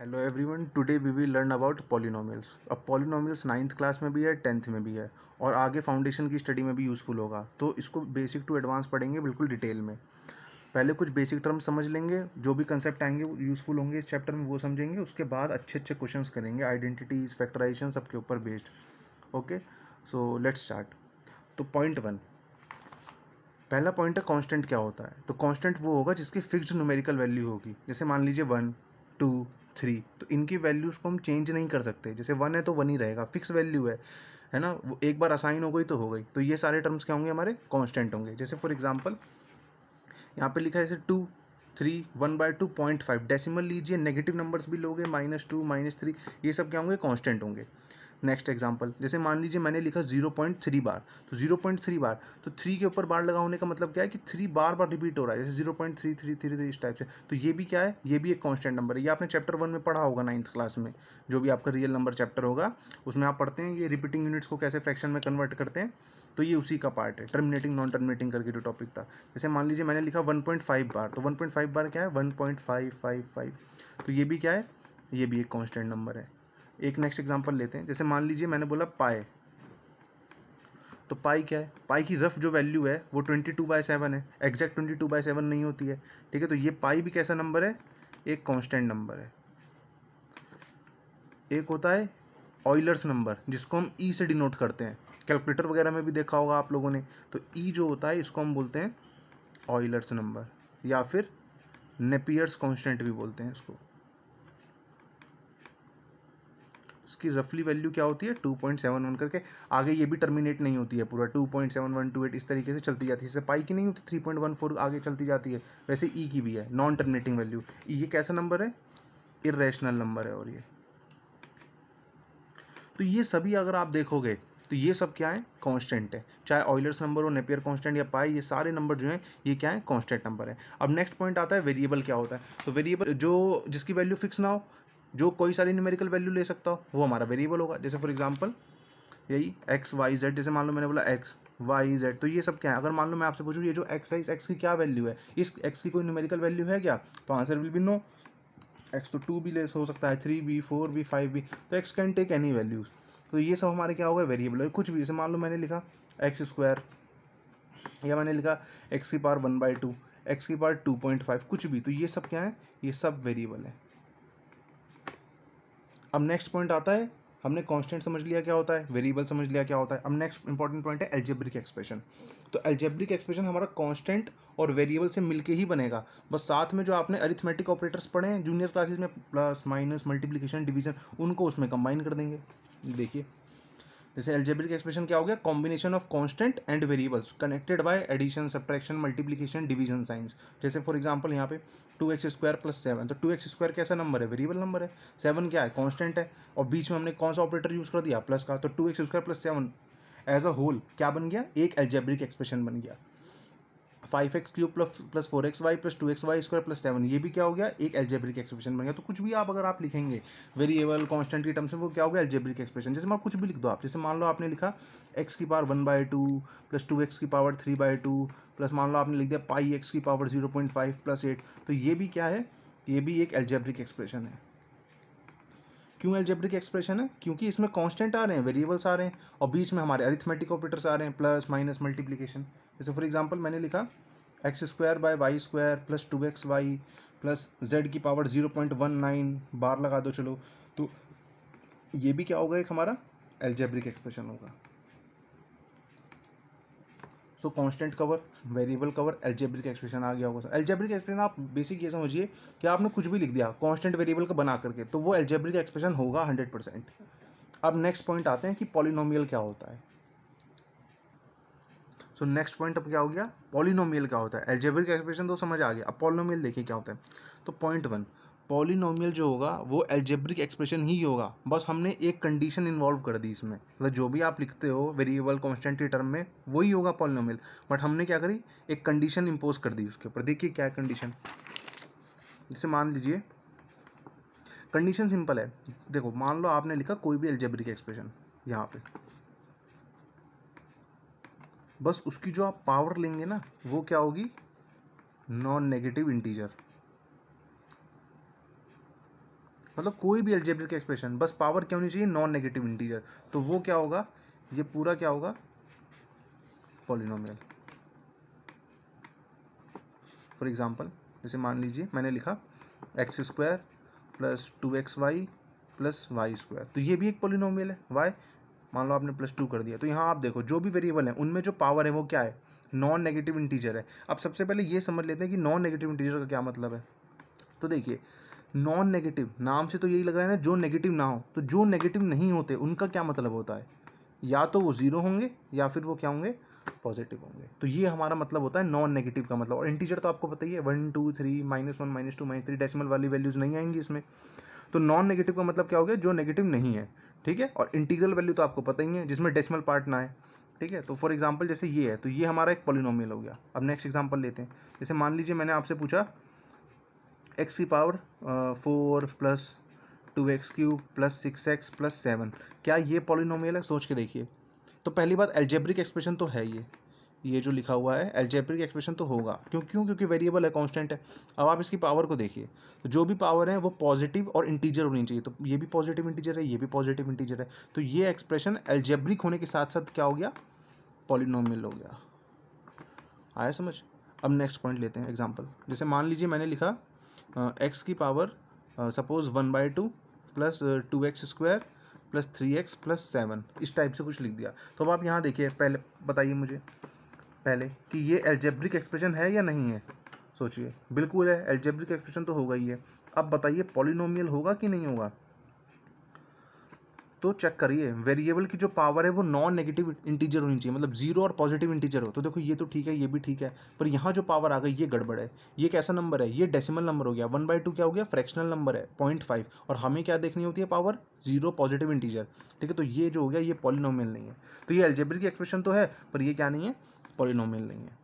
Hello everyone, today we will learn about polynomials. अब polynomials 9th class में भी है, 10th में भी है और आगे फाउंडेशन की स्टडी में भी यूज़फुल होगा। तो इसको बेसिक टू एडवांस पढ़ेंगे बिल्कुल डिटेल में। पहले कुछ बेसिक टर्म्स समझ लेंगे, जो भी कंसेप्ट आएंगे वो यूज़फुल होंगे इस चैप्टर में वो समझेंगे। उसके बाद अच्छे अच्छे क्वेश्चंस करेंगे, आइडेंटिटीज, फैक्टराइजेशन सबके ऊपर based. Okay, so let's start. तो पॉइंट वन, पहला पॉइंट है कांस्टेंट क्या होता है। तो कांस्टेंट वो होगा जिसकी फिक्स्ड न्यूमेरिकल वैल्यू होगी। जैसे मान लीजिए 1, 2, 3, तो इनकी वैल्यूज़ को हम चेंज नहीं कर सकते। जैसे 1 है तो 1 ही रहेगा, फिक्स वैल्यू है ना। वो एक बार असाइन हो गई तो हो गई। तो ये सारे टर्म्स क्या होंगे, हमारे कांस्टेंट होंगे। जैसे फॉर एग्जांपल यहाँ पे लिखा है जैसे 2, 3, 1/2, 0.5। डेसिमल लीजिए, नेगेटिव नंबर्स भी लोगे, -2, -3, ये सब क्या होंगे, कांस्टेंट होंगे। नेक्स्ट एग्जांपल, जैसे मान लीजिए मैंने लिखा 0.3 बार, तो 0.3 बार, तो 3 के ऊपर बार लगा होने का मतलब क्या है कि 3 बार बार रिपीट हो रहा है। जैसे 0.3333 इस टाइप से। तो ये भी क्या है, ये भी एक कांस्टेंट नंबर है। ये आपने चैप्टर 1 में पढ़ा होगा 9th क्लास में, जो भी आपका रियल नंबर चैप्टर होगा उसमें आप पढ़ते हैं ये रिपीटिंग यूनिट्स को कैसे फ्रैक्शन में कन्वर्ट करते हैं। तो ये उसी का पार्ट है, टर्मिनेटिंग नॉन टर्मिनेटिंग करके जो टॉपिक था। जैसे मान लीजिए मैंने लिखा 1.5 बार, तो 1.5 बार क्या है, 1.555। तो ये भी क्या है, ये भी एक कांस्टेंट नंबर है। एक नेक्स्ट एग्जांपल लेते हैं। जैसे मान लीजिए मैंने बोला पाई, तो पाई क्या है, पाई की रफ जो वैल्यू है वो 22/7 है। एग्जैक्ट 22/7 नहीं होती है, ठीक है। तो ये पाई भी कैसा नंबर है, एक कांस्टेंट नंबर है। एक होता है ऑयलर्स नंबर, जिसको हम ई से डिनोट करते हैं। कैलकुलेटर वगैरह में भी देखा होगा आप लोगों ने। तो ई जो होता है इसको हम बोलते हैं ऑयलर्स नंबर, या फिर नेपियर्स कांस्टेंट भी बोलते हैं इसको। इसकी रफली वैल्यू क्या होती है, 2.71 करके। आगे ये भी टर्मिनेट नहीं होती है पूरा 2.7128 इस तरीके से चलती जाती है। जैसे पाई की नहीं होती 3.14 आगे चलती जाती है, वैसे ई की भी है नॉन टर्मिनेटिंग वैल्यू। ये कैसा नंबर है, इरेशनल नंबर है। और ये तो ये सभी अगर आप देखोगे तो ये सब क्या है, कांस्टेंट है। चाहे ऑयलर्स नंबर हो, नेपियर कांस्टेंट या पाई, ये सारे नंबर जो हैं ये क्या है, कांस्टेंट नंबर है। अब नेक्स्ट पॉइंट आता है वेरिएबल क्या होता है। तो वेरिएबल जो जिसकी वैल्यू फिक्स ना हो, जो कोई सारी न्यूमेरिकल वैल्यू ले सकता हो, वो हमारा वेरिएबल होगा। जैसे फॉर एग्जांपल यही एक्स वाई जेड। जैसे मान लो मैंने बोला एक्स वाई जेड, तो ये सब क्या है। अगर मान लो मैं आपसे पूछूं ये जो एक्स है, इस एक्स की क्या वैल्यू है, इस एक्स की कोई न्यूमेरिकल वैल्यू है क्या, तो answer will be no. X तो 2 भी लेस हो सकता है, 3 भी, 4 भी, 5 भी। तो x can take any values. तो ये सब हमारे क्या होगा, वेरिएबल है। कुछ भी, जैसे मान लो मैंने लिखा एक्स स्क्वायर, या मैंने लिखा एक्स की पावर 1/2, एक्स की पावर 2.5, कुछ भी। तो ये सब क्या है, ये सब वेरिएबल है। अब नेक्स्ट पॉइंट आता है, हमने कांस्टेंट समझ लिया क्या होता है, वेरिएबल समझ लिया क्या होता है। अब नेक्स्ट इंपॉर्टेंट पॉइंट है अलजेब्रिक एक्सप्रेशन। तो अलजेब्रिक एक्सप्रेशन हमारा कांस्टेंट और वेरिएबल से मिलके ही बनेगा। बस साथ में जो आपने अरिथमेटिक ऑपरेटर्स पढ़े हैं जूनियर क्लासेस में, प्लस माइनस मल्टीप्लिकेशन डिवीजन, उनको उसमें कंबाइन कर देंगे। देखिए जैसे अलजेब्रिक एक्सप्रेशन क्या हो गया, combination of constant and variables connected by addition, subtraction, multiplication, division signs. जैसे फॉर एग्जांपल यहाँ पे 2x² + 7, तो 2x² कैसा नंबर है, वेरिएबल नंबर है। 7 क्या है, कांस्टेंट है। और बीच में हमने कौन सा ऑपरेटर यूज कर दिया, प्लस का। तो 2x² + 7 एज अ होल क्या बन गया, एक अलजेब्रिक एक्सप्रेशन बन गया। 5x³ + 4xy + 2xy² + 7, ये भी क्या हो गया, एक अलजेब्रिक एक्सप्रेशन बन गया। तो कुछ भी आप अगर आप लिखेंगे वेरिएबल कांस्टेंट की टर्म्स में, वो क्या हो गया, अलजेब्रिक एक्सप्रेशन। जैसे कुछ भी लिख दो आप, जैसे मान लो आपने लिखा x की पावर 1/2 + 2x की पावर 3/2 प्लस मान लो आपने लिख दिया पाई x की पावर 0.5 + 8। तो ये भी क्या है, ये भी एक अलजेब्रिक एक्सप्रेशन है। क्यों अलजेब्रिक एक्सप्रेशन है, क्योंकि इसमें कांस्टेंट आ रहे हैं, वेरिएबल्स आ रहे हैं, और बीच में हमारे अरिथमेटिक ऑपरेटर्स आ रहे हैं, प्लस माइनस मल्टीप्लिकेशन। जैसे फॉर एग्जांपल मैंने लिखा x² / y² + 2xy plus z की पावर 0.19 बार लगा दो चलो। तो ये भी क्या होगा, एक हमारा अलजेब्रिक एक्सप्रेशन होगा। So constant cover, variable cover, algebraic expression आ गया होगा। अलजेब्रिक एक्सप्रेशन आप बेसिक ये समझिए कि आपने कुछ भी लिख दिया कांस्टेंट वेरिएबल का बना करके, तो वो अलजेब्रिक एक्सप्रेशन होगा 100%। अब नेक्स्ट पॉइंट आते हैं कि पॉलिनोमियल क्या होता है। सो नेक्स्ट पॉइंट अब क्या हो गया, पॉलिनोमियल क्या होता है। अलजेब्रिक एक्सप्रेशन तो समझ आ गया, अब पॉलिनोमियल देखिए क्या होता है। तो पॉइंट 1, पॉलिनोमियल जो होगा वो अलजेब्रिक एक्सप्रेशन ही होगा, बस हमने एक कंडीशन इन्वॉल्व कर दी इसमें। मतलब जो भी आप लिखते हो वेरिएबल कांस्टेंट के टर्म में वही होगा पॉलिनोमियल, बट हमने क्या करी, एक कंडीशन इम्पोज कर दी उसके ऊपर। देखिए क्या है कंडीशन। जैसे मान लीजिए, कंडीशन सिंपल है। देखो मान लो आपने लिखा कोई भी अलजेब्रिक एक्सप्रेशन यहाँ पे, बस उसकी जो आप पावर लेंगे ना वो क्या होगी, नॉन नेगेटिव इंटीजर। मतलब कोई भी अलजेब्रिक एक्सप्रेशन, बस पावर क्या होनी चाहिए, नॉन नेगेटिव इंटीजर, तो वो क्या होगा, ये पूरा क्या होगा, पॉलिनोमियल। फॉर एग्जांपल जैसे मान लीजिए मैंने लिखा x square plus 2xy plus y square, तो ये भी एक पॉलिनोमियल है। वाई मान लो आपने +2 कर दिया, तो यहाँ आप देखो जो भी वेरिएबल है उनमें जो पावर है वो क्या है, नॉन नेगेटिव इंटीजर है। अब सबसे पहले ये समझ लेते हैं कि नॉन नेगेटिव इंटीजर का क्या मतलब है। तो देखिए नॉन नेगेटिव, नाम से तो यही लग रहा है ना जो नेगेटिव ना हो, तो जो नेगेटिव नहीं होते उनका क्या मतलब होता है, या तो वो जीरो होंगे या फिर वो क्या होंगे, पॉजिटिव होंगे। तो ये हमारा मतलब होता है नॉन नेगेटिव का मतलब। और इंटीजर तो आपको पता ही है 1 2 3 -1 -2 -3 डेसिमल वाली वैल्यूज नहीं आएंगी इसमें। तो नॉन नेगेटिव का मतलब क्या हो गया, जो नेगेटिव नहीं है, ठीक है। और इंटीग्रल वैल्यू तो आपको पता ही है जिसमें डेसिमल पार्ट ना है, ठीक है। तो फॉर एग्जांपल जैसे ये है, तो ये हमारा एक पॉलिनोमियल हो गया। अब नेक्स्ट एग्जांपल लेते हैं, जैसे मान लीजिए मैंने आपसे पूछा एक्स की power 4 plus 2x³ plus 6x plus 7, क्या ये पॉलिनोमियल है, सोच के देखिए। तो पहली बात एल्जेब्रिक एक्सप्रेशन तो है ये जो लिखा हुआ है एल्जेब्रिक एक्सप्रेशन तो होगा, क्योंकि वेरिएबल है, कांस्टेंट है। अब आप इसकी पावर को देखिए, तो जो भी पावर है वो पॉजिटिव और इंटीजर होनी चाहिए, तो ये भी पॉजिटिव इंटीजर है, ये भी पॉजिटिव इंटीजर है, तो ये एक्सप्रेशन एल्जेब्रिक होने के साथ साथ क्या हो गया, पॉलिनोमियल हो गया। आया समझ। अब नेक्स्ट पॉइंट लेते हैं एग्जाम्पल, जैसे मान लीजिए मैंने लिखा एक्स की power suppose 1/2 plus 2x² plus 3x plus 7, इस टाइप से कुछ लिख दिया। तो अब आप यहाँ देखिए, पहले बताइए मुझे पहले कि ये एल्जेब्रिक एक्सप्रेशन है या नहीं है। सोचिए, बिल्कुल है, एल्जेब्रिक एक्सप्रेशन तो होगा ही है। अब बताइए पॉलिनोमियल होगा कि नहीं होगा। तो चेक करिए, वेरिएबल की जो पावर है वो नॉन नेगेटिव इंटीजर होनी चाहिए, मतलब जीरो और पॉजिटिव इंटीजर हो। तो देखो ये तो ठीक है, ये भी ठीक है, पर यहाँ जो पावर आ गई ये गड़बड़ है। ये कैसा नंबर है, ये डेसिमल नंबर हो गया। 1/2 क्या हो गया, फ्रैक्शनल नंबर है 0.5, और हमें क्या देखनी होती है, पावर जीरो पॉजिटिव इंटीजर, ठीक है। तो ये जो हो गया ये पॉलिनोमियल नहीं है। तो ये एल्जेब्रिक एक्सप्रेशन तो है, पर ये क्या नहीं है, पॉलिनोमियल नहीं है।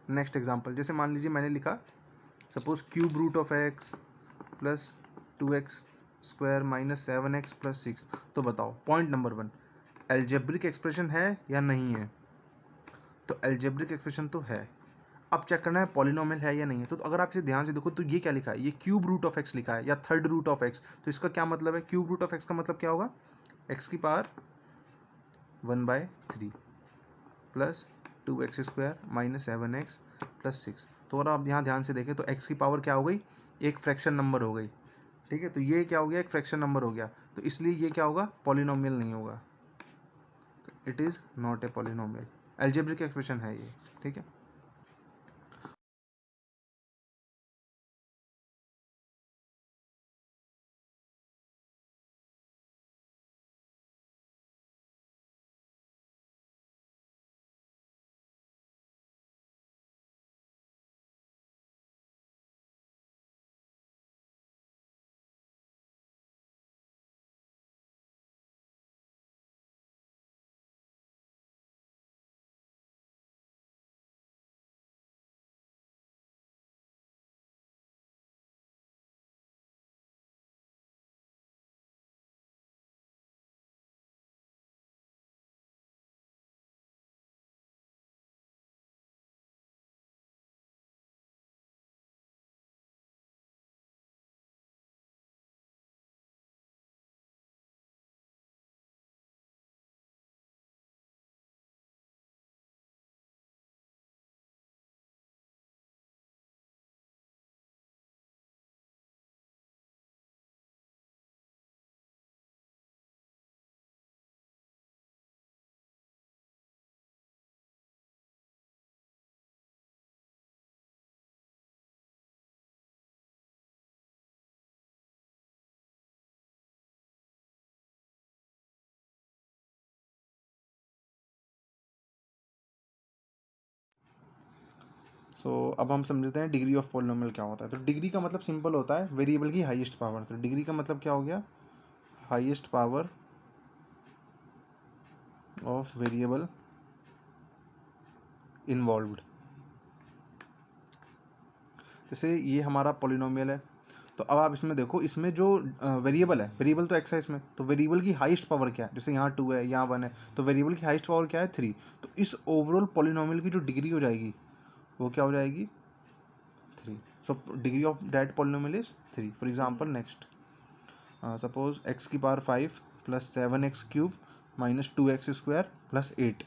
नेक्स्ट एग्जाम्पल, जैसे मान लीजिए मैंने लिखा suppose cube root of x plus 2x² minus 7x plus 6। तो बताओ पॉइंट नंबर 1, एल्जेब्रिक एक्सप्रेशन है या नहीं है। तो एल्जेब्रिक एक्सप्रेशन तो है। अब चेक करना है पॉलिनोमियल है या नहीं है। तो अगर आप इसे ध्यान से देखो तो ये क्या लिखा है, ये क्यूब रूट ऑफ एक्स लिखा है या थर्ड रूट ऑफ एक्स। तो इसका क्या मतलब है, क्यूब रूट ऑफ एक्स का मतलब क्या होगा, एक्स की power 1/3 plus 2x² minus 7x plus 6। तो अगर आप यहाँ ध्यान से देखें तो x की पावर क्या हो गई, एक फ्रैक्शन नंबर हो गई, ठीक है। तो ये क्या हो गया, एक फ्रैक्शन नंबर हो गया, तो इसलिए ये क्या होगा, पॉलिनोमियल नहीं होगा। तो it is not a polynomial, algebraic expression है ये, ठीक है। अब हम समझते हैं डिग्री ऑफ पॉलिनोमियल क्या होता है। तो डिग्री का मतलब सिंपल होता है वेरिएबल की हाईएस्ट पावर। तो डिग्री का मतलब क्या हो गया, highest power of variable involved. जैसे ये हमारा पॉलिनोमियल है, तो अब आप इसमें देखो, इसमें जो वेरिएबल है, वेरिएबल तो एक्स है इसमें, तो वेरिएबल की हाईएस्ट पावर क्या है, जैसे यहाँ 2 है, यहाँ 1 है, तो वेरिएबल की हाईएस्ट पावर क्या है, 3। तो इस ओवरऑल पॉलिनोमियल की जो डिग्री हो जाएगी वो क्या हो जाएगी, 3। So degree of that polynomial is 3। For example next, suppose x की power 5 plus 7x³ minus 2x² plus 8।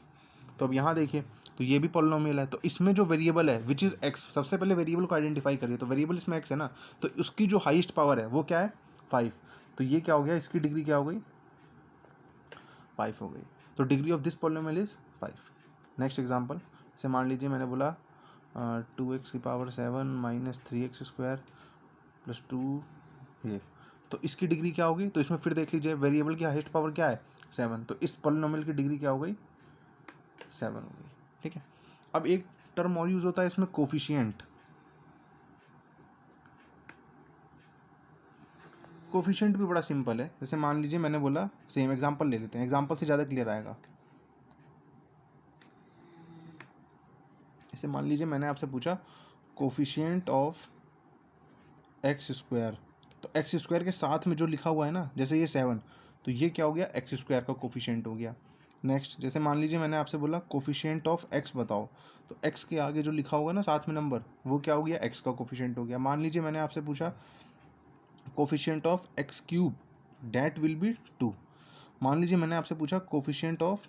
तो अब यहाँ देखिए, तो ये भी पॉलिनोमियल है, तो इसमें जो वेरिएबल है विच इज़ x, सबसे पहले वेरिएबल को आइडेंटिफाई करिए। तो वेरिएबल इसमें x है ना, तो उसकी जो हाईएस्ट पावर है वो क्या है 5। तो ये क्या हो गया, इसकी डिग्री क्या हो गई 5 हो गई। तो degree of this polynomial is 5। Next example, जैसे मान लीजिए मैंने बोला 2x की पावर 7 माइनस 3x² प्लस 2 ये, तो इसकी डिग्री क्या होगी। तो इसमें फिर देख लीजिए वेरिएबल की हाईएस्ट पावर क्या है 7, तो इस पॉलिनोमियल की डिग्री क्या हो गई 7 हो गई। ठीक है, अब एक टर्म और यूज होता है इसमें, कोफिशिएंट। कोफिशिएंट भी बड़ा सिंपल है। जैसे मान लीजिए मैंने बोला, सेम एग्जांपल ले लेते हैं, एग्जांपल से ज़्यादा क्लियर आएगा। जैसे मान लीजिए मैंने आपसे पूछा कोफिशिएंट ऑफ x², तो x² के साथ में जो लिखा हुआ है ना, जैसे ये 7, तो ये क्या हो गया x² का कोफिशिएंट हो गया। नेक्स्ट, जैसे मान लीजिए मैंने आपसे बोला कोफिशिएंट ऑफ x बताओ, तो x के आगे जो लिखा होगा ना साथ में नंबर, वो क्या हो गया x का कोफिशिएंट हो गया। मान लीजिए मैंने आपसे पूछा coefficient of x³ that will be 2। मान लीजिए मैंने आपसे पूछा कोफिशिएंट ऑफ,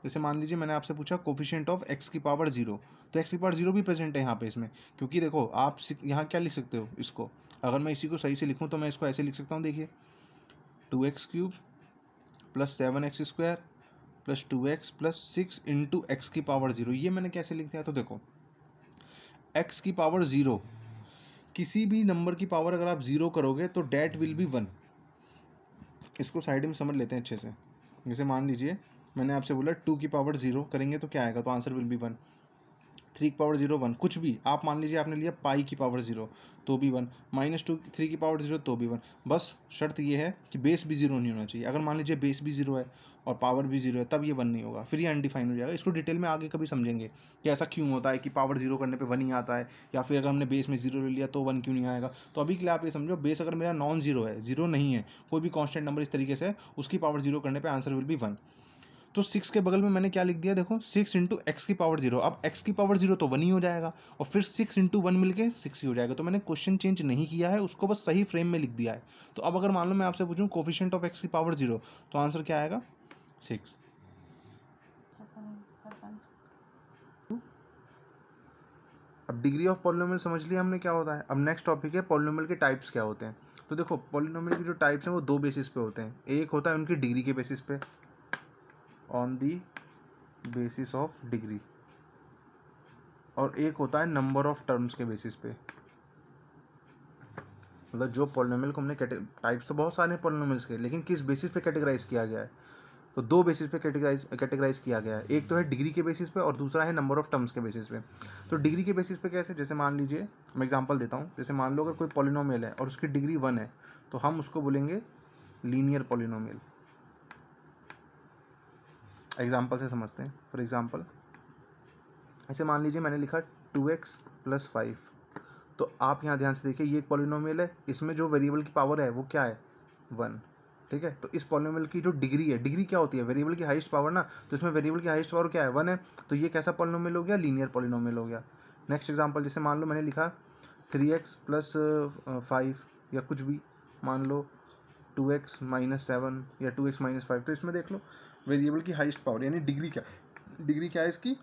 जैसे मान लीजिए मैंने आपसे पूछा कोफिशिएंट ऑफ x की पावर 0, तो x की पावर 0 भी प्रेजेंट है यहाँ पे इसमें, क्योंकि देखो आप यहाँ क्या लिख सकते हो इसको, अगर मैं इसी को सही से लिखूँ तो मैं इसको ऐसे लिख सकता हूँ, देखिए 2x³ plus 7x² plus 2x plus 6 into x की पावर 0। ये मैंने कैसे लिख दिया, तो देखो x की पावर 0, किसी भी नंबर की पावर अगर आप 0 करोगे तो डेट विल बी 1। इसको साइड में समझ लेते हैं अच्छे से। जैसे मान लीजिए मैंने आपसे बोला 2 की पावर 0 करेंगे तो क्या आएगा, तो आंसर विल बी 1। 3 की पावर 0 1, कुछ भी आप मान लीजिए आपने लिया पाई की पावर 0 तो भी 1, माइनस 2 3 की पावर 0 तो भी 1। बस शर्त ये है कि बेस भी 0 नहीं होना चाहिए। अगर मान लीजिए बेस भी 0 है और पावर भी 0 है तब ये 1 नहीं होगा, फिर ये अनडिफाइन हो जाएगा। इसको डिटेल में आगे कभी समझेंगे कि ऐसा क्यों होता है कि पावर 0 करने पे 1 ही आता है, या फिर अगर हमने बेस में 0 ले लिया तो 1 क्यों नहीं आएगा। तो अभी के लिए आप ये समझो, बेस अगर मेरा नॉन 0 है, 0 नहीं है, कोई भी कॉन्स्टेंट नंबर इस तरीके से, उसकी पावर 0 करने पर आंसर विल बी 1। तो 6 के बगल में मैंने क्या लिख दिया, देखो 6 इंटू एक्स की पावर 0। अब x की पावर 0 तो 1 ही हो जाएगा, और फिर 6 इंटू 1 मिलके 6 ही हो जाएगा। तो मैंने क्वेश्चन चेंज नहीं किया है, उसको बस सही फ्रेम में लिख दिया है। तो अब अगर मान लो मैं आपसे पूछूं कोफिशिएंट ऑफ x की पावर 0, तो आंसर क्या आएगा 6। अब डिग्री ऑफ पॉलिनोमियल समझ लिया हमने क्या होता है। अब नेक्स्ट टॉपिक है पॉलिनोमियल के टाइप्स क्या होते हैं। तो देखो पॉलिनोमियल के जो टाइप्स हैं वो दो बेसिस पे होते हैं। एक होता है उनकी डिग्री के बेसिस पे, on the basis of degree, और एक होता है नंबर ऑफ टर्म्स के बेसिस पे। मतलब जो पॉलिनोमियल को हमने टाइप्स तो बहुत सारे पॉलिनोमियल्स के, लेकिन किस बेसिस पे कैटेगराइज किया गया है, तो दो बेसिस पे कैटेगराइज किया गया है। एक तो है डिग्री के बेसिस पे और दूसरा है नंबर ऑफ टर्म्स के बेसिस पे। तो डिग्री के बेसिस पे कैसे, जैसे मान लीजिए मैं एग्जांपल देता हूँ। जैसे मान लो अगर कोई पॉलिनोमियल है और उसकी डिग्री 1 है तो हम उसको बोलेंगे लीनियर पॉलिनोमियल। एग्जाम्पल से समझते हैं। फॉर एग्जाम्पल ऐसे मान लीजिए मैंने लिखा 2x प्लस 5, तो आप यहाँ ध्यान से देखिए ये एक पॉलिनोमियल है, इसमें जो वेरिएबल की पावर है वो क्या है 1। ठीक है, तो इस पॉलिनोमियल की जो डिग्री है, डिग्री क्या होती है वेरिएबल की हाईएस्ट पावर ना, तो इसमें वेरिएबल की हाईएस्ट पावर क्या है 1 है, तो ये कैसा पॉलिनोमियल हो गया, लीनियर पॉलिनोमियल हो गया। नेक्स्ट एग्जांपल, जैसे मान लो मैंने लिखा 3x प्लस 5, या कुछ भी मान लो 2x माइनस 7 या 2x माइनस 5, तो इसमें देख लो वेरिएबल की हाईएस्ट पावर यानी डिग्री क्या है इसकी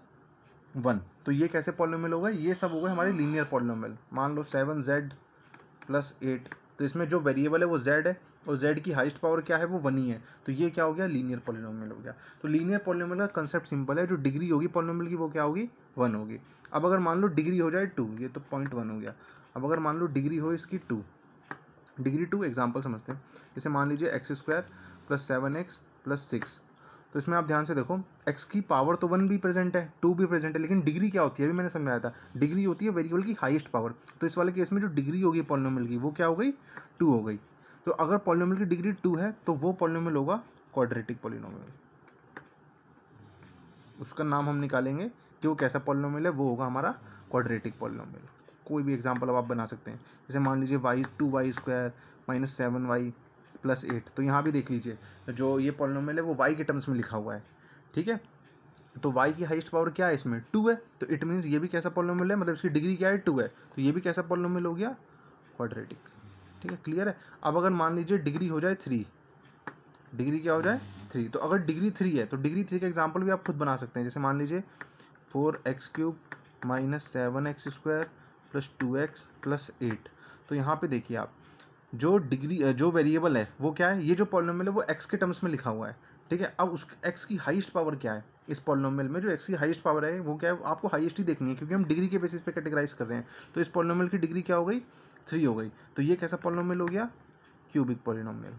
1। तो ये कैसे पॉलिनोमियल होगा, ये सब होगा हमारे लीनियर पॉलिनोमियल। मान लो 7z प्लस 8, तो इसमें जो वेरिएबल है वो z है और z की हाईएस्ट पावर क्या है वो 1 ही है, तो ये क्या हो गया लीनियर पॉलिनोमियल हो गया। तो लीनियर पॉलिनोमियल का कंसेप्ट सिंपल है, जो डिग्री होगी पॉलिनोमियल की वो क्या होगी 1 होगी। अब अगर मान लो डिग्री हो जाए 2, ये तो 0.1 हो गया। अब अगर मान लो डिग्री हो इसकी 2, डिग्री 2 एग्जाम्पल समझते हैं। जैसे मान लीजिए x² प्लस 7x प्लस 6, तो इसमें आप ध्यान से देखो x की पावर तो 1 भी प्रेजेंट है 2 भी प्रेजेंट है, लेकिन डिग्री क्या होती है अभी मैंने समझाया था, डिग्री होती है वेरिएबल की हाईएस्ट पावर। तो इस वाले केस में जो डिग्री होगी पॉलिनोमियल की वो क्या हो गई 2 हो गई। तो अगर पॉलिनोमियल की डिग्री 2 है तो वो पॉलिनोमियल होगा क्वाड्रेटिक पॉलिनोमियल। उसका नाम हम निकालेंगे कि वो कैसा पॉलिनोमियल है, वो होगा हमारा क्वाड्रेटिक पॉलिनोमियल। कोई भी एग्जाम्पल अब आप बना सकते हैं। जैसे मान लीजिए y2y² माइनस 7y प्लस 8, तो यहाँ भी देख लीजिए जो ये पॉलिनोमियल है वो y के टर्म्स में लिखा हुआ है। ठीक है, तो y की हाईएस्ट पावर क्या है इसमें 2 है, तो इट मीन्स ये भी कैसा पॉलिनोमियल है, मतलब इसकी डिग्री क्या है 2 है, तो ये भी कैसा पॉलिनोमियल हो गया क्वाड्रेटिक। ठीक है, क्लियर है। अब अगर मान लीजिए डिग्री हो जाए 3, डिग्री क्या हो जाए 3, तो अगर डिग्री 3 है तो डिग्री 3 का एग्जाम्पल भी आप खुद बना सकते हैं। जैसे मान लीजिए 4x³ minus 7x² plus 2x plus 8। तो यहाँ पे देखिए आप, जो डिग्री जो वेरिएबल है वो क्या है, ये जो पॉलिनोमियल है वो x के टर्म्स में लिखा हुआ है। ठीक है, अब उस x की हाईएस्ट पावर क्या है, इस पॉलिनोमियल में जो x की हाईएस्ट पावर है वो क्या है, आपको हाईएस्ट ही देखनी है क्योंकि हम डिग्री के बेसिस पे कैटेगराइज कर रहे हैं। तो इस पॉलिनोमियल की डिग्री क्या हो गई, 3 हो गई। तो ये कैसा पॉलिनोमियल हो गया, क्यूबिक पॉलिनोमियल।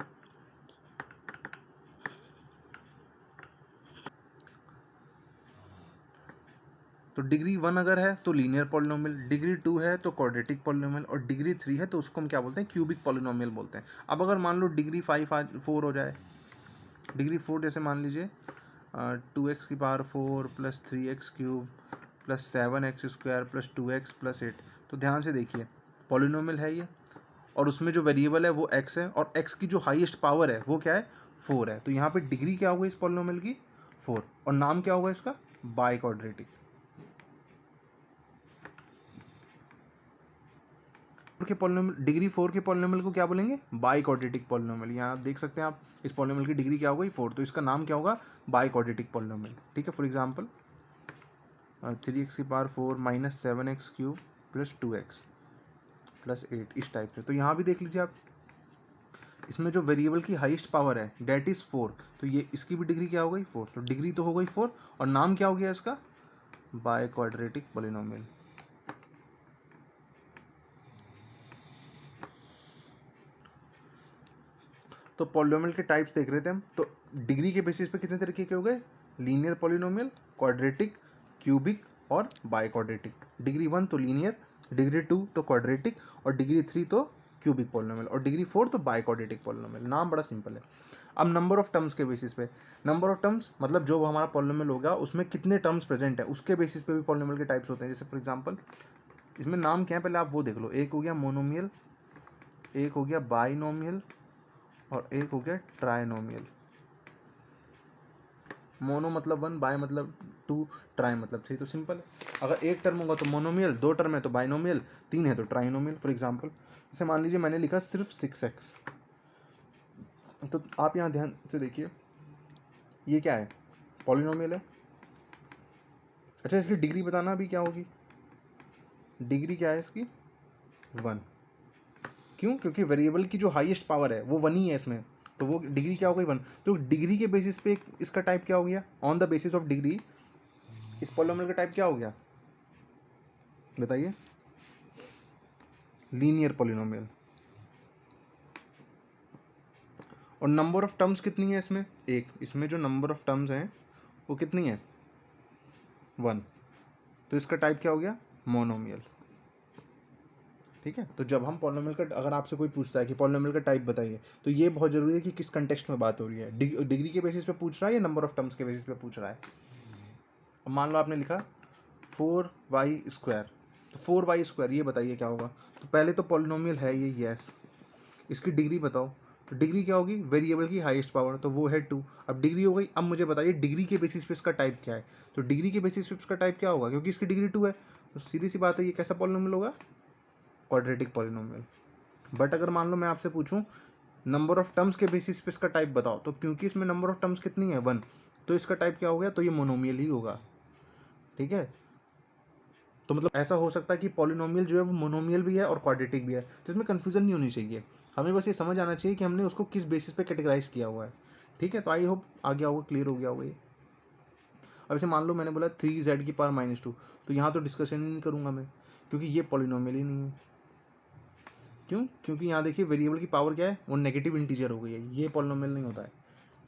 तो डिग्री 1 अगर है तो लीनियर पॉलिनोमियल, डिग्री 2 है तो क्वाड्रेटिक पॉलिनोमियल, और डिग्री 3 है तो उसको हम क्या बोलते हैं, क्यूबिक पॉलिनोमियल बोलते हैं। अब अगर मान लो डिग्री 4 हो जाए, डिग्री 4 जैसे मान लीजिए 2x⁴ plus 3x³ plus 7x² plus 2x plus 8। तो ध्यान से देखिए, पॉलिनोमियल है ये, और उसमें जो वेरिएबल है वो x है, और x की जो हाईएस्ट पावर है वो क्या है, 4 है। तो यहाँ पे डिग्री क्या होगी इस पॉलिनोमियल की, 4, और नाम क्या होगा इसका, बाई क्वाड्रेटिक। के पॉलिनोमियल, डिग्री 4 के पॉलिनोमियल को क्या बोलेंगे, बाई क्वाड्रेटिक पॉलिनोमियल। यहाँ आप देख सकते हैं आप, इस पॉलिनोमियल की डिग्री क्या होगी 4, तो इसका नाम क्या होगा, बाई क्वाड्रेटिक पॉलिनोमियल। ठीक है, for example 3x⁴ minus 7x³ plus 2x plus 8, इस टाइप से। तो यहाँ भी देख लीजिए आप, इसमें जो वेरिएबल की हाईएस्ट पावर है डेट इज 4, तो ये इसकी भी डिग्री क्या हो गई 4, तो डिग्री तो हो गई 4, और नाम क्या हो गया इसका, बाई क्वाड्रेटिक पॉलिनोमियल। तो पॉलिनोमियल के टाइप्स देख रहे थे हम, तो डिग्री के बेसिस पे कितने तरीके के हो गए, लीनियर पॉलिनोमियल, क्वाड्रेटिक, क्यूबिक और बाई क्वाड्रेटिक। डिग्री 1 तो लीनियर, डिग्री 2 तो क्वाड्रेटिक, और डिग्री 3 तो क्यूबिक पॉलिनोमियल, और डिग्री 4 तो बाई क्वाड्रेटिक पॉलिनोमियल। नाम बड़ा सिंपल है। अब नंबर ऑफ टर्म्स के बेसिस पे, नंबर ऑफ टर्म्स मतलब जो हमारा पॉलिनोमियल होगा उसमें कितने टर्म्स प्रेजेंट है उसके बेसिस पे भी पॉलिनोमियल के टाइप्स होते हैं। जैसे फॉर एग्जांपल इसमें नाम क्या है पहले आप वो देख लो, एक हो गया मोनोमियल, एक हो गया बाइनोमियल, और एक हो गया ट्राइनोमियल। मोनो मतलब 1, बाय मतलब 2, ट्राई मतलब 3। तो सिंपल है, अगर एक टर्म होगा तो मोनोमियल, 2 टर्म है तो बाइनोमियल, 3 है तो ट्राइनोमियल। फॉर एग्जांपल जैसे मान लीजिए मैंने लिखा सिर्फ 6x, तो आप यहाँ ध्यान से देखिए, ये क्या है, पॉलिनोमियल है। अच्छा, इसकी डिग्री बताना अभी क्या होगी, डिग्री क्या है इसकी 1। क्यों, क्योंकि वेरिएबल की जो हाईएस्ट पावर है वो 1 ही है इसमें, तो वो डिग्री क्या हो गई 1। तो डिग्री के बेसिस पे इसका टाइप क्या हो गया, on the basis of degree इस पॉलिनोमियल का टाइप क्या हो गया, बताइए, लीनियर पॉलिनोमियल। और नंबर ऑफ टर्म्स कितनी है इसमें, एक, इसमें जो नंबर ऑफ टर्म्स हैं वो कितनी है 1, तो इसका टाइप क्या हो गया, मोनोमियल। ठीक है, तो जब हम पॉलिनोमियल का, अगर आपसे कोई पूछता है कि पॉलिनोमियल का टाइप बताइए, तो ये बहुत जरूरी है कि किस कंटेक्स्ट में बात हो रही है, डिग्री के बेसिस पे पूछ रहा है या नंबर ऑफ टर्म्स के बेसिस पे पूछ रहा है। अब मान लो आपने लिखा 4y², तो 4y² ये बताइए क्या होगा। तो पहले तो पॉलिनोमियल है ये, यस, इसकी डिग्री बताओ, तो डिग्री क्या होगी, वेरिएबल की हाईएस्ट पावर, तो वो है 2। अब डिग्री हो गई, अब मुझे बताइए डिग्री के बेसिस पे इसका टाइप क्या है। तो डिग्री के बेसिस पे इसका टाइप क्या होगा, क्योंकि इसकी डिग्री 2 है, तो सीधी सी बात है ये कैसा पॉलिनोमियल होगा, क्वाड्रेटिक पॉलिनोमियल। बट अगर मान लो मैं आपसे पूछूं नंबर ऑफ टर्म्स के बेसिस पे इसका टाइप बताओ, तो क्योंकि इसमें नंबर ऑफ टर्म्स कितनी है 1, तो इसका टाइप क्या हो गया, तो ये मोनोमियल ही होगा। ठीक है, तो मतलब ऐसा हो सकता है कि पॉलिनोमियल जो है वो मोनोमियल भी है और क्वाड्रेटिक भी है, तो इसमें कन्फ्यूजन नहीं होनी चाहिए। हमें बस ये समझ आना चाहिए कि हमने उसको किस बेसिस पे कैटेगराइज किया हुआ है। ठीक है, तो आई होप आ गया होगा, क्लियर हो गया होगा ये। अब इसे मान लो मैंने बोला 3z⁻², तो यहाँ तो डिस्कशन ही नहीं करूँगा मैं, क्योंकि ये पॉलिनोमियल ही नहीं है। क्यों, क्योंकि यहाँ देखिए वेरिएबल की पावर क्या है, वो नेगेटिव इंटीजर हो गई है, ये पॉलिनोमियल नहीं होता है।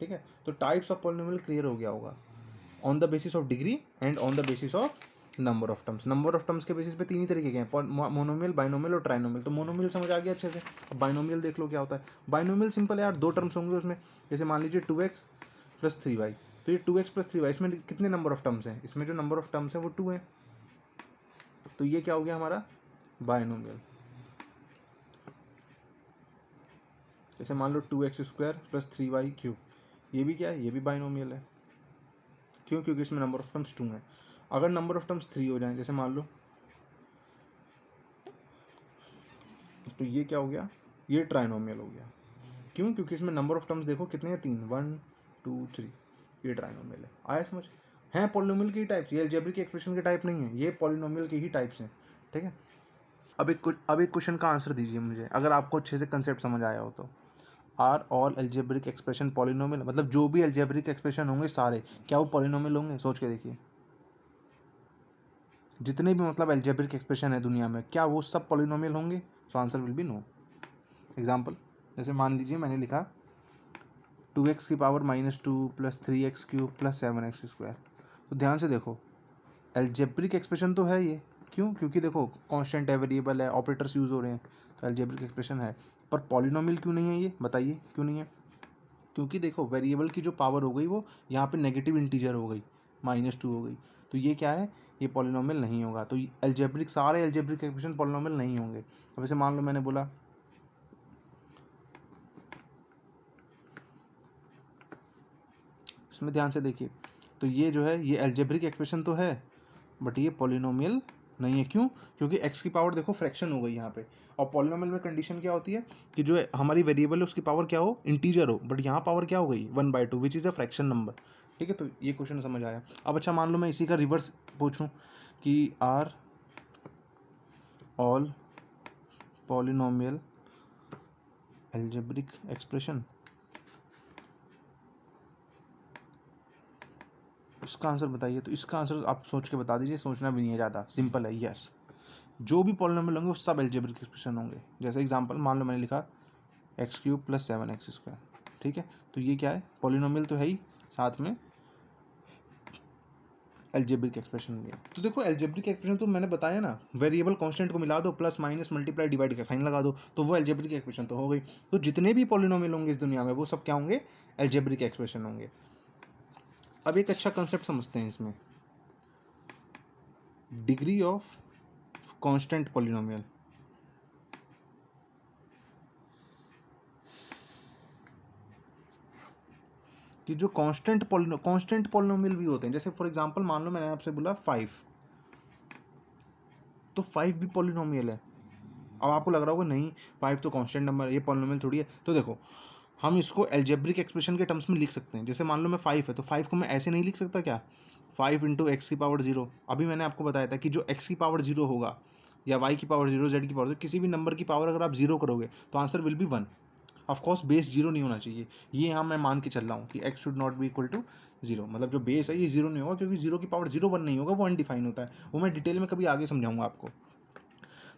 ठीक है, तो टाइप्स ऑफ पॉलिनोमियल क्लियर हो गया होगा, on the basis of degree and on the basis of number of terms. Number of terms के बेसिस पे 3 ही तरीके के हैं, मोनोमियल, बाइनोमियल और ट्राइनोमियल। तो मोनोमियल समझ आ गया अच्छे से। अब बाइनोमियल देख लो क्या होता है। बाइनोमियल सिंपल है यार, 2 टर्म्स होंगे उसमें, जैसे मान लीजिए 2x प्लस 3y, तो ये 2x प्लस 3y, इसमें कितने नंबर ऑफ टर्म्स हैं, इसमें जो नंबर ऑफ टर्म्स है वो 2 है, तो ये क्या हो गया हमारा बाइनोमियल। जैसे मान लो 2x² प्लस 3y³ ये भी क्या है, ये भी बाइनोमियल है। क्यों, क्योंकि इसमें नंबर ऑफ टर्म्स 2 है। अगर नंबर ऑफ टर्म्स 3 हो जाए, जैसे मान लो, तो ये क्या हो गया ये ट्राइनोमियल हो गया। क्यों? क्योंकि इसमें नंबर ऑफ टर्म्स देखो कितने हैं, 3, 1 2 3, ये ट्राइनोमियल है। आया समझ? हैं पॉलिनोमियल के ही टाइप्स, ये अलजेब्रिक एक्सप्रेशन के टाइप नहीं है, ये पॉलिनोमियल के ही टाइप्स हैं। ठीक है, अब एक क्वेश्चन का आंसर दीजिए मुझे, अगर आपको अच्छे से कंसेप्ट समझ आया हो तो। Are all algebraic expression polynomial, मतलब जो भी अलजेब्रिक एक्सप्रेशन होंगे सारे, क्या वो पॉलिनोमियल होंगे? सोच के देखिए, जितने भी मतलब अलजेब्रिक एक्सप्रेशन है दुनिया में, क्या वो सब पॉलिनोमियल होंगे? So answer will be no. Example, जैसे मान लीजिए मैंने लिखा 2x की power -2 plus 3x cube plus 7x square. तो ध्यान से देखो, अलजेब्रिक एक्सप्रेशन तो है ये, क्यों? क्योंकि देखो कांस्टेंट है, वेरिएबल है, ऑपरेटर्स यूज हो रहे हैं, तो अलजेब्रिक एक्सप्रेशन है। पर पॉलिनोमियल क्यों नहीं है ये? बताइए क्यों नहीं है? क्योंकि देखो वेरिएबल की जो पावर हो गई वो यहाँ पे नेगेटिव इंटीजर हो गई, -2 हो गई, तो ये क्या है? ये पॉलिनोमियल नहीं होगा। तो अलजेब्रिक, सारे अलजेब्रिक एक्सप्रेशन पॉलिनोमियल नहीं होंगे। अब जैसे मान लो मैंने बोला इसमें ध्यान से देखिए, तो ये जो है ये अलजेब्रिक एक्सप्रेशन तो है, बट ये पॉलिनोमियल नहीं है। क्यों? क्योंकि x की पावर देखो फ्रैक्शन हो गई यहाँ पे, और पॉलिनोमियल में कंडीशन क्या होती है कि जो हमारी वेरिएबल है उसकी पावर क्या हो? इंटीजर हो, बट यहाँ पावर क्या हो गई? 1/2, which is a fraction number. ठीक है, तो ये क्वेश्चन समझ आया। अब अच्छा मान लो मैं इसी का रिवर्स पूछूं कि are all polynomial algebraic expression, इसका आंसर बताइए। तो इसका आंसर आप सोच के बता दीजिए, सोचना भी नहीं है ज़्यादा, सिंपल है, यस। जो भी पॉलिनोमियल होंगे वो सब अलजेब्रिक एक्सप्रेशन होंगे। जैसे एग्जांपल मान लो मैंने लिखा x³ प्लस 7x स्क्वायर। ठीक है, तो ये क्या है? पॉलिनोमियल तो है ही, साथ में अलजेब्रिक एक्सप्रेशन भी है। तो देखो अलजेब्रिक एक्सप्रेशन तो मैंने बताया ना, वेरिएबल कांस्टेंट को मिला दो, प्लस माइनस मल्टीप्लाई डिवाइड का साइन लगा दो, तो वो अलजेब्रिक एक्सप्रेशन तो हो गई। तो जितने भी पॉलिनोमियल होंगे इस दुनिया में वो सब क्या होंगे? अलजेब्रिक एक्सप्रेशन होंगे। अब एक अच्छा कंसेप्ट समझते हैं इसमें, डिग्री ऑफ कांस्टेंट पॉलिनोमियल। कि जो कांस्टेंट पॉलिनोमियल भी होते हैं, जैसे फॉर एग्जांपल मान लो मैंने आपसे बोला 5, तो 5 भी पॉलिनोमियल है। अब आपको लग रहा होगा नहीं 5 तो कांस्टेंट नंबर है, ये पॉलिनोमियल थोड़ी है। तो देखो हम इसको अलजेब्रिक एक्सप्रेशन के टर्म्स में लिख सकते हैं। जैसे मान लो मैं 5 है, तो 5 को मैं ऐसे नहीं लिख सकता क्या? 5 इंटू एक्स की पावर 0। अभी मैंने आपको बताया था कि जो एक्स की पावर 0 होगा, या वाई की पावर 0, जेड की पावर 0, किसी भी नंबर की पावर अगर आप 0 करोगे तो answer will B 1। Of course base 0 नहीं होना चाहिए, ये यहाँ मैं मान के चल रहा हूँ कि x should not be equal to 0, मतलब जो बेस है ये 0 नहीं होगा, क्योंकि 0 की पावर 0 1 नहीं होगा, वो अनडिफाइन होता है, वो मैं डिटेल में कभी आगे समझाऊंगा आपको।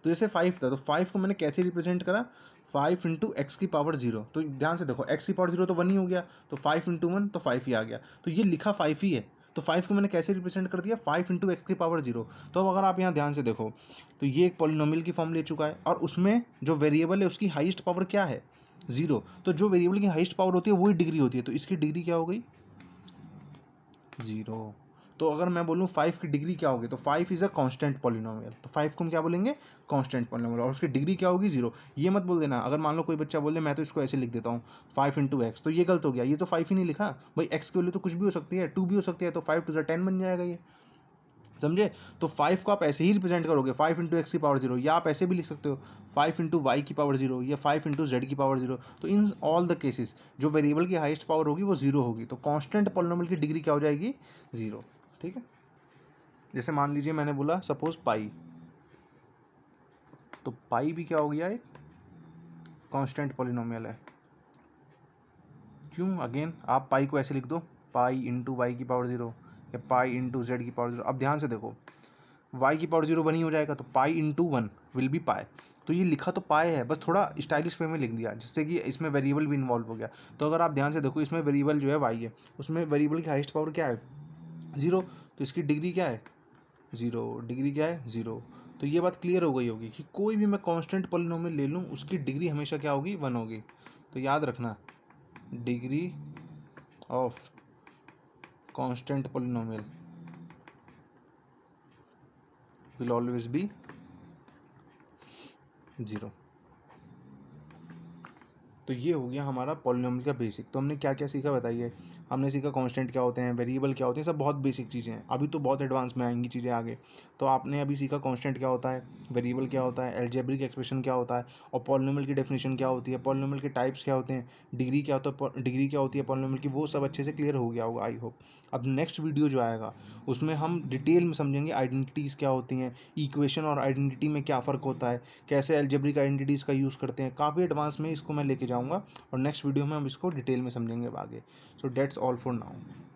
तो जैसे 5 था, तो 5 को मैंने कैसे रिप्रेजेंट करा? 5 इंटू एक्स की पावर 0। तो ध्यान से देखो एक्स की पावर 0 तो 1 ही हो गया, तो 5 इंटू 1 तो 5 ही आ गया, तो ये लिखा 5 ही है। तो 5 को मैंने कैसे रिप्रेजेंट कर दिया? 5 इंटू एक्स की पावर 0। तो अब अगर आप यहाँ ध्यान से देखो, तो ये एक पॉलिनोमियल की फॉर्म ले चुका है, और उसमें जो वेरिएबल है उसकी हाईएस्ट पावर क्या है? 0। तो जो वेरिएबल की हाईएस्ट पावर होती है वही डिग्री होती है, तो इसकी डिग्री क्या हो गई? 0। तो अगर मैं बोलूँ 5 की डिग्री क्या होगी, तो 5 इज अ कांस्टेंट पॉलिनोमियल, तो 5 को हम क्या बोलेंगे? कांस्टेंट पॉलिनोमियल, और उसकी डिग्री क्या होगी? 0। ये मत बोल देना, अगर मान लो कोई बच्चा बोले मैं तो इसको ऐसे लिख देता हूँ 5 इंटू एक्स, तो ये गलत हो गया, ये तो 5 ही नहीं लिखा भाई, एक्स की वैल्यू तो कुछ भी हो सकती है, 2 भी हो सकती है, तो 5 2 10 बन जाएगा ये, समझे? तो 5 को आप ऐसे ही रिप्रेजेंट करोगे 5 इंटू एक्स की पावर 0, या आप ऐसे भी लिख सकते हो 5 इंटू वाई की पावर 0, या 5 इंटू जेड की पावर 0। तो इन ऑल द केसेस जो वेरिएबल की हाईएस्ट पावर होगी वो 0 होगी, तो कांस्टेंट पॉलिनोमियल की डिग्री क्या हो जाएगी? 0। ठीक है, जैसे मान लीजिए मैंने बोला सपोज पाई, तो पाई भी क्या हो गया? एक कांस्टेंट पॉलिनोमियल है। क्यों? अगेन आप पाई को ऐसे लिख दो, पाई इंटू वाई की पावर 0, या पाई इंटू जेड की पावर 0। अब ध्यान से देखो वाई की पावर 0 1 ही हो जाएगा, तो पाई इंटू 1 विल बी पाई। तो ये लिखा तो पाई है, बस थोड़ा स्टाइलिश वे में लिख दिया, जिससे कि इसमें वेरिएबल भी इन्वॉल्व हो गया। तो अगर आप ध्यान से देखो इसमें वेरिएबल जो है वाई है, उसमें वेरिएबल की हाईएस्ट पावर क्या है? 0। तो इसकी डिग्री क्या है? 0। डिग्री क्या है? 0। तो ये बात क्लियर हो गई होगी कि कोई भी मैं कांस्टेंट पॉलिनोमियल ले लूँ उसकी डिग्री हमेशा क्या होगी? 1 होगी। तो याद रखना, degree of constant polynomial will always be 0। तो ये हो गया हमारा पॉलिनोमियल का बेसिक। तो हमने क्या क्या सीखा बताइए। हमने सीखा कांस्टेंट क्या होते हैं, वेरिएबल क्या होते हैं, सब बहुत बेसिक चीज़ें हैं। अभी तो बहुत एडवांस में आएंगी चीज़ें आगे। तो आपने अभी सीखा कांस्टेंट क्या होता है, वेरिएबल क्या होता है, अलजेब्रिक एक्सप्रेशन क्या होता है, और पॉलिनोमियल की डेफिनेशन क्या होती है, पॉलिनोमियल के टाइप्स क्या होते हैं, डिग्री क्या होता है, डिग्री क्या होती है पॉलिनोमियल की, वो सब अच्छे से क्लियर हो गया होगा आई होप। अब नेक्स्ट वीडियो जो आएगा उसमें हम डिटेल में समझेंगे आइडेंटिटीज़ क्या होती हैं, इक्वेशन और आइडेंटिटी में क्या फ़र्क होता है, कैसे अलजेब्रिक आइडेंटिटीज़ का यूज़ करते हैं। काफ़ी एडवांस में इसको मैं लेके जाऊँगा और नेक्स्ट वीडियो में हम इसको डिटेल में समझेंगे आगे। So that's all for now.